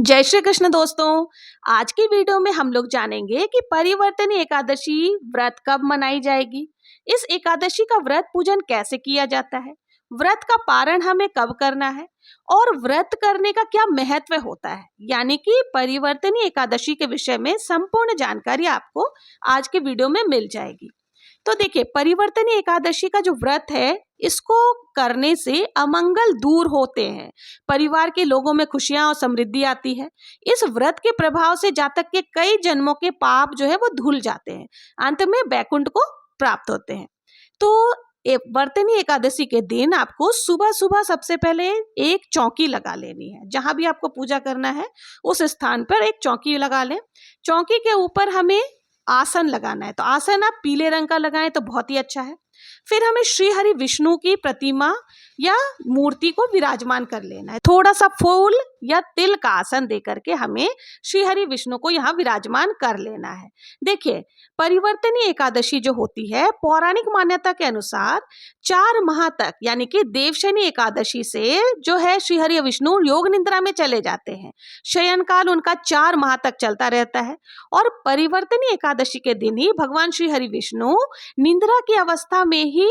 जय श्री कृष्ण दोस्तों। आज की वीडियो में हम लोग जानेंगे कि परिवर्तनी एकादशी व्रत कब मनाई जाएगी। इस एकादशी का व्रत पूजन कैसे किया जाता है, व्रत का पारण हमें कब करना है और व्रत करने का क्या महत्व होता है। यानी कि परिवर्तनी एकादशी के विषय में संपूर्ण जानकारी आपको आज के वीडियो में मिल जाएगी। तो देखिए, परिवर्तनी एकादशी का जो व्रत है, इसको करने से अमंगल दूर होते हैं, परिवार के लोगों में खुशियां और समृद्धि आती है। इस व्रत के प्रभाव से जातक के कई जन्मों के पाप जो है वो धुल जाते हैं, अंत में बैकुंठ को प्राप्त होते हैं। तो वर्तनी एकादशी के दिन आपको सुबह सुबह सबसे पहले एक चौकी लगा लेनी है। जहां भी आपको पूजा करना है उस स्थान पर एक चौकी लगा लें। चौकी के ऊपर हमें आसन लगाना है, तो आसन आप पीले रंग का लगाएं तो बहुत ही अच्छा है। फिर हमें श्री हरि विष्णु की प्रतिमा या मूर्ति को विराजमान कर लेना है। थोड़ा सा फूल या तिल का आसन दे करके हमें श्री हरि विष्णु को यहाँ विराजमान कर लेना है। देखिए, परिवर्तनी एकादशी जो होती है, पौराणिक मान्यता के अनुसार 4 माह तक, यानी कि देवशनी एकादशी से जो है श्री हरि विष्णु योग निद्रा में चले जाते हैं। शयन काल उनका 4 माह तक चलता रहता है और परिवर्तनी एकादशी के दिन ही भगवान श्री हरि विष्णु निद्रा की अवस्था में ही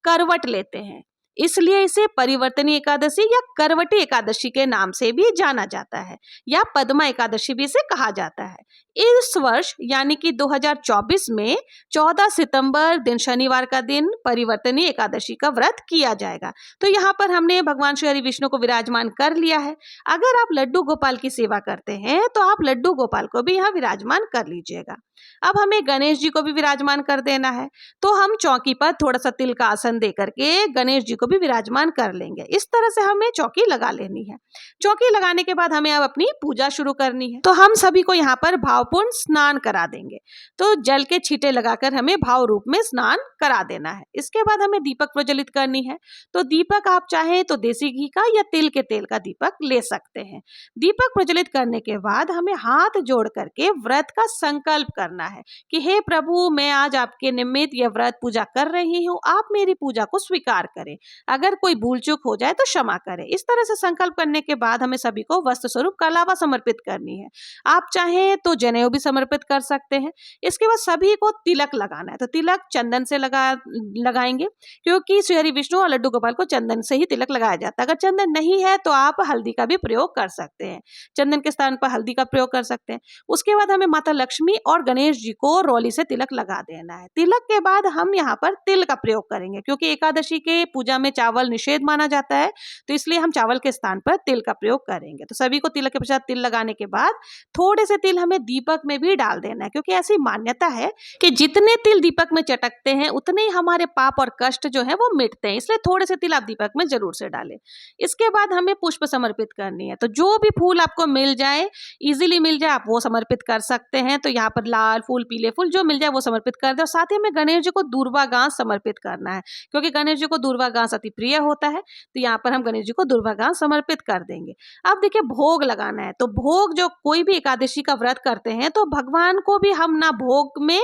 करवट लेते हैं। इसलिए इसे परिवर्तनी एकादशी या करवटी एकादशी के नाम से भी जाना जाता है, या पद्मा एकादशी भी इसे कहा जाता है। इस वर्ष यानी कि 2024 में 14 सितंबर दिन शनिवार का दिन परिवर्तनी एकादशी का व्रत किया जाएगा। तो यहाँ पर हमने भगवान श्री हरि विष्णु को विराजमान कर लिया है। अगर आप लड्डू गोपाल की सेवा करते हैं तो आप लड्डू गोपाल को भी यहाँ विराजमान कर लीजिएगा। अब हमें गणेश जी को भी विराजमान कर देना है, तो हम चौकी पर थोड़ा सा तिल का आसन दे करके गणेश जी को भी विराजमान कर लेंगे। इस तरह से हमें चौकी लगा लेनी है। चौकी लगाने के बाद हमें अब अपनी पूजा शुरू करनी है। तो हम सभी को यहाँ पर भावपूर्ण स्नान करा देंगे। तो जल के छींटे लगाकर हमें भाव रूप में स्नान करा देना है। इसके बाद हमें दीपक प्रज्वलित करनी है। तो दीपक आप चाहें तो देसी घी का या तिल के तेल का दीपक ले सकते हैं। दीपक प्रज्वलित करने के बाद हमें हाथ जोड़ करके व्रत का संकल्प करना है कि हे प्रभु, मैं आज आपके निमित्त यह व्रत पूजा कर रही हूँ, आप मेरी पूजा को स्वीकार करें। अगर कोई भूल चूक हो जाए तो क्षमा करें। इस तरह से संकल्प करने के बाद हमें सभी को वस्त्र स्वरूप कलावा समर्पित करनी है। आप चाहें तो जनेऊ भी समर्पित कर सकते हैं। इसके बाद सभी को तिलक लगाना है। तो तिलक चंदन से लगाएंगे, क्योंकि श्री हरि विष्णु और लड्डू गोपाल को चंदन से ही तिलक लगाया जाता है। अगर चंदन नहीं है तो आप हल्दी का भी प्रयोग कर सकते हैं। चंदन के स्थान पर हल्दी का प्रयोग कर सकते हैं। उसके बाद हमें माता लक्ष्मी और गणेश जी को रोली से तिलक लगा देना है। तिलक के बाद हम यहाँ पर तिल का प्रयोग करेंगे, क्योंकि एकादशी के पूजा में चावल निषेध माना जाता है, तो इसलिए हम चावल के स्थान पर तिल का प्रयोग करेंगे। तो सभी को तिलक के पश्चात तिल लगाने के बाद थोड़े से तिल हमें दीपक में भी डाल देना है, क्योंकि ऐसी मान्यता है कि जितने तिल दीपक में चटकते हैं उतने ही हमारे पाप और कष्ट जो है वो मिटते हैं। इसलिए थोड़े से तिल आप दीपक में जरूर से डालें। इसके बाद हमें पुष्प समर्पित करनी है। तो जो भी फूल आपको मिल जाए, इजीली मिल जाए, आप वो समर्पित कर सकते हैं। तो यहाँ पर लाल फूल, पीले फूल जो मिल जाए वो समर्पित कर दे। और साथ ही में गणेश जी को दूर्वा घास समर्पित करना है, क्योंकि गणेश जी को दूर्वा घास अति प्रिय होता है। तो यहाँ पर हम गणेश जी को दूर्वा घास समर्पित कर देंगे। अब देखिए, भोग लगाना है। तो भोग, जो कोई भी एकादशी का व्रत करते हैं तो भगवान को भी हम ना भोग में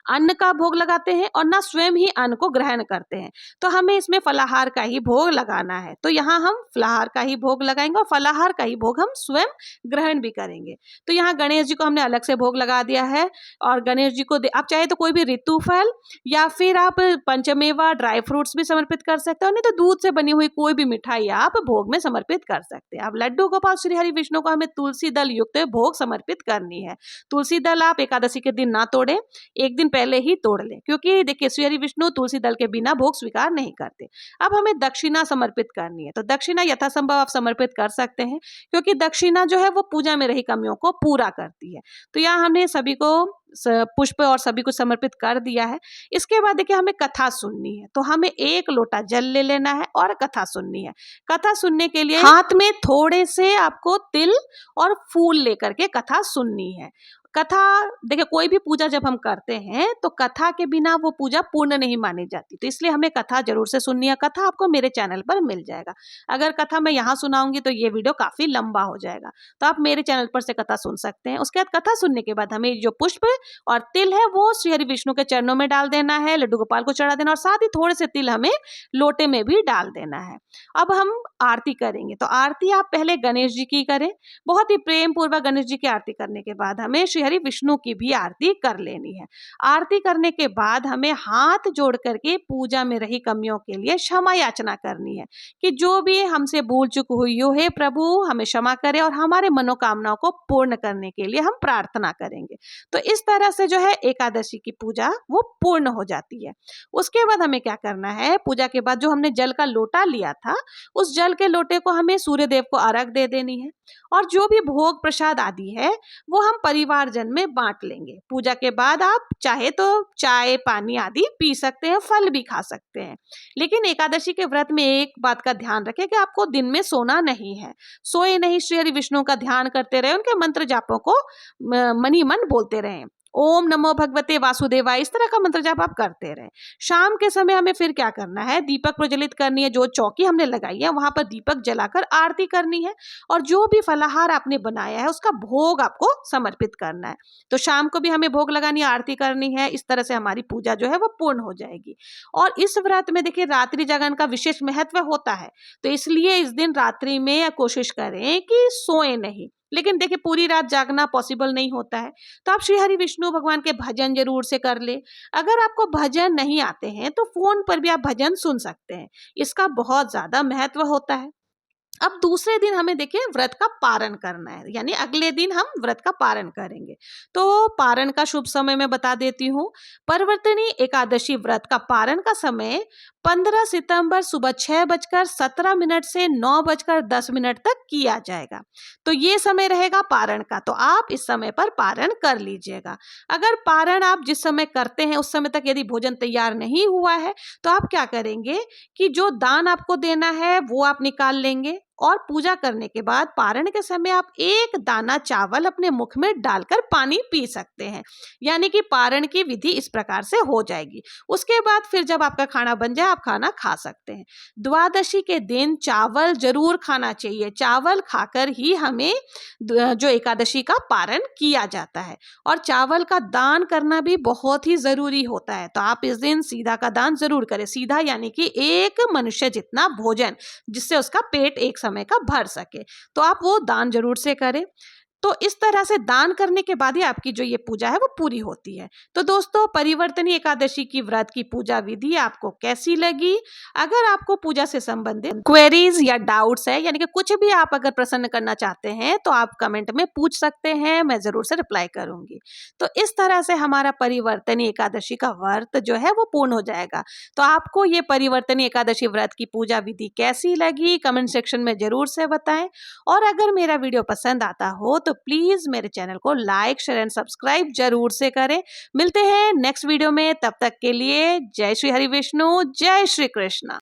अन्न का भोग लगाते हैं और ना स्वयं ही अन्न को ग्रहण करते हैं। तो हमें इसमें फलाहार का ही भोग लगाना है। तो यहाँ हम फलाहार का ही भोग लगाएंगे और फलाहार का ही भोग हम स्वयं ग्रहण भी करेंगे। तो यहाँ गणेश जी को हमने अलग से भोग लगा दिया है। और गणेश जी को आप चाहे तो कोई भी ऋतु फल या फिर आप पंचमेवा ड्राई फ्रूट्स भी समर्पित कर सकते हो, नहीं तो दूध से बनी हुई कोई भी मिठाई आप भोग में समर्पित कर सकते हैं। अब लड्डू गोपाल श्री हरि विष्णु को हमें तुलसी दल युक्त भोग समर्पित करनी है। तुलसी दल आप एकादशी के दिन ना तोड़े, एक दिन पहले ही तोड़ लें, क्योंकि देखिए श्री हरि विष्णु तुलसी दल के बिना भोग स्वीकार नहीं करते। अब हमें दक्षिणा समर्पित करनी है। तो दक्षिणा यथासंभव आप समर्पित कर सकते हैं, क्योंकि दक्षिणा जो है वो पूजा में रही कमियों को पूरा करती है। तो यहाँ हमने सभी को पुष्प और सभी कुछ समर्पित कर दिया है। इसके बाद देखिए, हमें कथा सुननी है। तो हमें 1 लोटा जल ले लेना है और कथा सुननी है। कथा सुनने के लिए हाथ में थोड़े से आपको तिल और फूल लेकर के कथा सुननी है। कथा, देखिए कोई भी पूजा जब हम करते हैं तो कथा के बिना वो पूजा पूर्ण नहीं मानी जाती, तो इसलिए हमें कथा जरूर से सुननी है। कथा आपको मेरे चैनल पर मिल जाएगा। अगर कथा मैं यहाँ सुनाऊंगी तो ये वीडियो काफी लंबा हो जाएगा, तो आप मेरे चैनल पर से कथा सुन सकते हैं। उसके बाद कथा सुनने के बाद हमें जो पुष्प और तिल है वो श्री हरि विष्णु के चरणों में डाल देना है, लड्डू गोपाल को चढ़ा देना, और साथ ही थोड़े से तिल हमें लोटे में भी डाल देना है। अब हम आरती करेंगे, तो आरती आप पहले गणेश जी की करें। बहुत ही प्रेम पूर्वक गणेश जी की आरती करने के बाद हमें श्री हरि विष्णु की भी आरती कर लेनी है। आरती करने के बाद हमें हाथ जोड़ करके पूजा में रही कमियों के लिए क्षमा याचना करनी है कि जो भी हमसे भूल चूक हुई हो, हे प्रभु हमें क्षमा करें, और हमारे मनोकामनाओं को पूर्ण करने के लिए हम प्रार्थना करेंगे। तो इस तरह से जो है एकादशी की पूजा वो पूर्ण हो जाती है। उसके बाद हमें क्या करना है, पूजा के बाद जो हमने जल का लोटा लिया था, उस जल के लोटे को हमें सूर्य देव को अर्घ दे देनी है, और जो भी भोग प्रसाद आदि है वो हम परिवारजन में बांट लेंगे। पूजा के बाद आप चाहे तो चाय पानी आदि पी सकते हैं, फल भी खा सकते हैं, लेकिन एकादशी के व्रत में एक बात का ध्यान रखें कि आपको दिन में सोना नहीं है। सोए नहीं, श्री हरि विष्णु का ध्यान करते रहे, उनके मंत्र जापों को मन ही मन बोलते रहें। ओम नमो भगवते वासुदेवाय, इस तरह का मंत्र जाप आप करते रहें। शाम के समय हमें फिर क्या करना है, दीपक प्रज्वलित करनी है। जो चौकी हमने लगाई है वहां पर दीपक जलाकर आरती करनी है, और जो भी फलाहार आपने बनाया है उसका भोग आपको समर्पित करना है। तो शाम को भी हमें भोग लगानी, आरती करनी है। इस तरह से हमारी पूजा जो है वो पूर्ण हो जाएगी। और इस व्रत में देखिए रात्रि जागरण का विशेष महत्व होता है, तो इसलिए इस दिन रात्रि में कोशिश करें कि सोए नहीं। लेकिन देखिए पूरी रात जागना पॉसिबल नहीं होता है, तो आप श्री हरि विष्णु भगवान के भजन जरूर से कर ले। अगर आपको भजन नहीं आते हैं तो फोन पर भी आप भजन सुन सकते हैं, इसका बहुत ज्यादा महत्व होता है। अब दूसरे दिन हमें देखिए व्रत का पारण करना है, यानी अगले दिन हम व्रत का पारण करेंगे। तो पारण का शुभ समय मैं बता देती हूँ। परिवर्तनी एकादशी व्रत का पारण का समय 15 सितंबर सुबह 6:17 से 9:10 तक किया जाएगा। तो ये समय रहेगा पारण का, तो आप इस समय पर पारण कर लीजिएगा। अगर पारण आप जिस समय करते हैं उस समय तक यदि भोजन तैयार नहीं हुआ है तो आप क्या करेंगे कि जो दान आपको देना है वो आप निकाल लेंगे, और पूजा करने के बाद पारण के समय आप एक दाना चावल अपने मुख में डालकर पानी पी सकते हैं, यानी कि पारण की विधि इस प्रकार से हो जाएगी। उसके बाद फिर जब आपका खाना बन जाए आप खाना खा सकते हैं। द्वादशी के दिन चावल जरूर खाना चाहिए, चावल खाकर ही हमें जो एकादशी का पारण किया जाता है। और चावल का दान करना भी बहुत ही जरूरी होता है, तो आप इस दिन सीधा का दान जरूर करें। सीधा यानी कि एक मनुष्य जितना भोजन, जिससे उसका पेट एक समय का भर सके, तो आप वो दान जरूर से करें। तो इस तरह से दान करने के बाद ही आपकी जो ये पूजा है वो पूरी होती है। तो दोस्तों, परिवर्तनी एकादशी की व्रत की पूजा विधि आपको कैसी लगी? अगर आपको पूजा से संबंधित क्वेरीज या डाउट्स है, यानी कि कुछ भी आप अगर प्रश्न करना चाहते हैं तो आप कमेंट में पूछ सकते हैं, मैं जरूर से रिप्लाई करूंगी। तो इस तरह से हमारा परिवर्तनी एकादशी का व्रत जो है वो पूर्ण हो जाएगा। तो आपको ये परिवर्तनी एकादशी व्रत की पूजा विधि कैसी लगी कमेंट सेक्शन में जरूर से बताएं। और अगर मेरा वीडियो पसंद आता हो तो प्लीज मेरे चैनल को लाइक शेयर एंड सब्सक्राइब जरूर से करें। मिलते हैं नेक्स्ट वीडियो में, तब तक के लिए जय श्री हरि विष्णु, जय श्री कृष्ण।